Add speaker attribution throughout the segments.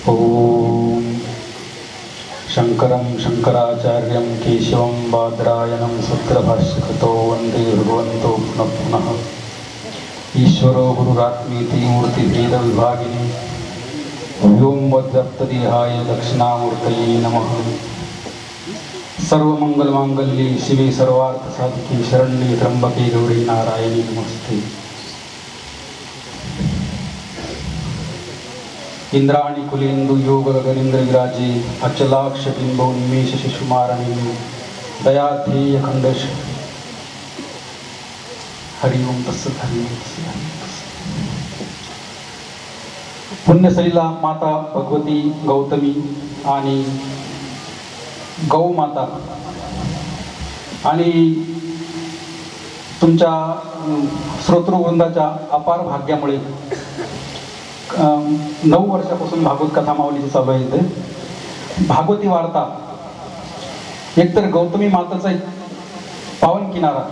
Speaker 1: ओम शंकरं शंकराचार्यं केशवं बादरायणं सूत्रभाष्यकृतो वन्दे भगवन्तो पुनः पुनः। ईश्वरो गुरुरात्मेति मूर्तिभेदविभागिने व्योमवद्व्याप्तदेहाय दक्षिणामूर्तये नमः। सर्वमंगलमांगल्ये शिवे सर्वार्थसाधिके शरण्ये त्र्यंबके गौरी नारायणी नमस्ते। इंद्राणी कुलेन्दु योग गगनेन्द्र विराजे अचलाक्ष बिंबो निमेश शिशुमारणी दयाध्येय खंडश। हरि ओम तत्सत हरि ओम तत्सत। पुण्यसलीला माता भगवती गौतमी आणि गौ माता आणि तुमच्या श्रोतृवृंदाच्या अपार भाग्यामुळे 9 वर्षापासून भागवत कथा माऊलीची चालू आहे। इथे भागवती वार्ता एकतर गौतमी माताचा एक पावन किनारा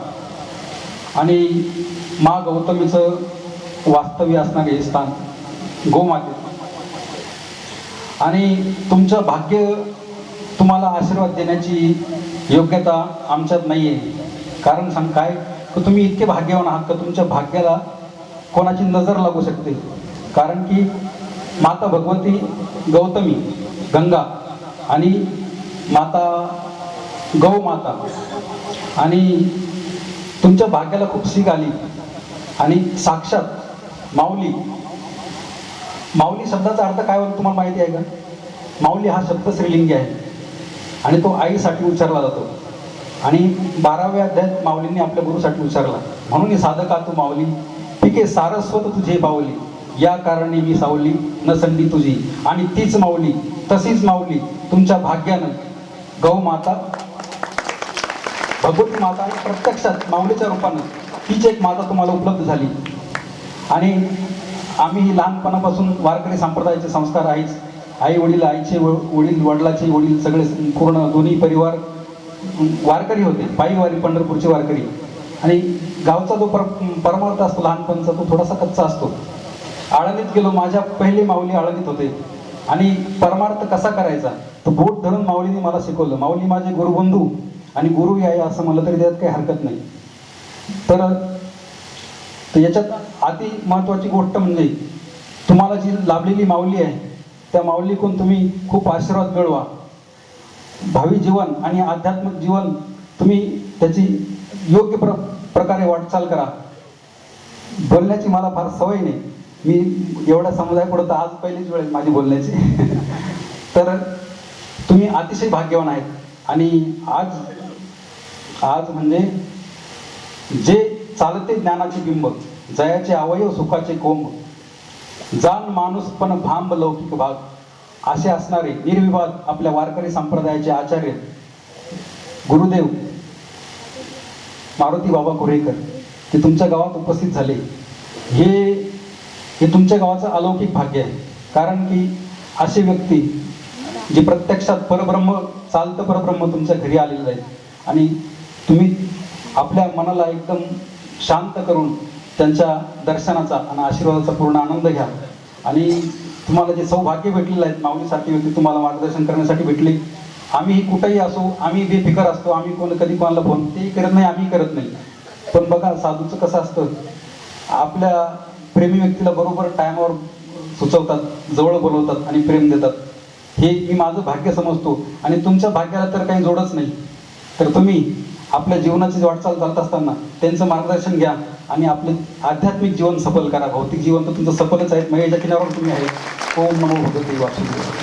Speaker 1: आणि मा गौतमीचं वास्तव्य असणारे हे स्थान गोमाते आणि तुमचं भाग्य तुम्हाला आशीर्वाद देण्याची योग्यता आमच्यात नाही आहे। कारण सांग काय तर तुम्ही इतके भाग्यवान आहात का तुमच्या भाग्याला कोणाची नजर लागू शकते। कारण की माता भगवती गौतमी गंगा आणि माता गौ माता आणि तुमच्या भाग्याला खूप सीग आली आणि साक्षात माऊली शब्दाचा अर्थ काय होतो तुम्हाला माहिती आहे का? माऊली हा शब्द स्त्रीलिंगी आहे आणि तो आईसाठी उच्चारला जातो आणि 12व्या अध्यायात माऊलींनी आपल्या गुरुसाठी उच्चारला। म्हणून ही साधका तू माऊली पिके सारस्वत तुझे पावली या कारणे मी सावली न संधी तुझी। आणि तीच माऊली तशीच माऊली तुमच्या भाग्यानं गौ माता भगवती माता आणि प्रत्यक्षात माऊलीच्या रूपानं तीच एक माता तुम्हाला उपलब्ध झाली। आणि आम्ही लहानपणापासून वारकरी संप्रदायाचे संस्कार आहेच। आई वडील आईचे वडील वडिलाचे वडील सगळे पूर्ण दोन्ही परिवार वारकरी होते, पायीवारी पंढरपूरचे वारकरी। आणि गावचा जो परमार्थ असतो लहानपणचा तो थोडासा कच्चा असतो। आळंदीत गेलो, माझ्या पहिले माऊली आळंदीत होते आणि परमार्थ कसा करायचा तो बोट धरून माऊलीने मला शिकवलं। माऊली माझे गुरुबंधू आणि गुरु आहे असं म्हणलं तरी त्यात काही हरकत नाही। तर याच्यात अति महत्त्वाची गोष्ट म्हणजे तुम्हाला जी लाभलेली माऊली आहे त्या माऊलीकडून तुम्ही खूप आशीर्वाद मिळवा। भावी जीवन आणि आध्यात्मिक जीवन तुम्ही त्याची योग्य प्रकारे वाटचाल करा। बोलण्याची मला फार सवय नाही, मी एवढा समुदाय पुढे तर आज पहिलीच वेळ माझी बोलण्याची तर तुम्ही अतिशय भाग्यवान आहेत। आणि आज म्हणजे जे चालते ज्ञानाचे बिंब जयाचे अवयव सुखाचे कोंब जाण माणूस पण भांब लौकिक भाग असे असणारे निर्विवाद आपल्या वारकरी संप्रदायाचे आचार्य गुरुदेव मारुती बाबा कुरेकर ते तुमच्या गावात उपस्थित झाले। हे तुमच्या गावाचं अलौकिक भाग्य आहे। कारण की असे व्यक्ती जे प्रत्यक्षात परब्रह्म चालतं परब्रह्म तुमच्या घरी आलेले आहेत आणि तुम्ही आपल्या मनाला एकदम शांत करून त्यांच्या दर्शनाचा आणि आशीर्वादाचा पूर्ण आनंद घ्या। आणि तुम्हाला जे सौभाग्य भेटलेलं आहे माऊलीसारखी व्यक्ती तुम्हाला मार्गदर्शन करण्यासाठी भेटली। आम्ही कुठेही असो आम्ही बेफिकर असतो, आम्ही कधी कोणाला फोन तेही करत नाही, आम्ही करत नाही। पण बघा साधूचं कसं असतं, आपल्या प्रेमी व्यक्तीला बरोबर टायमावर सुचवतात, जवळ बोलवतात आणि प्रेम देतात। हे मी माझं भाग्य समजतो आणि तुमच्या भाग्याला तर काही जोडच नाही। तर तुम्ही आपल्या जीवनाची वाटचाल चालत असताना त्यांचं मार्गदर्शन घ्या आणि आपले आध्यात्मिक जीवन सफल करा। भौतिक जीवन तर तुमचं सफलच आहे, मग याच्या किनाऱ्यावर तुम्ही आहे। ओम नमो भगवते वासुदेवाय।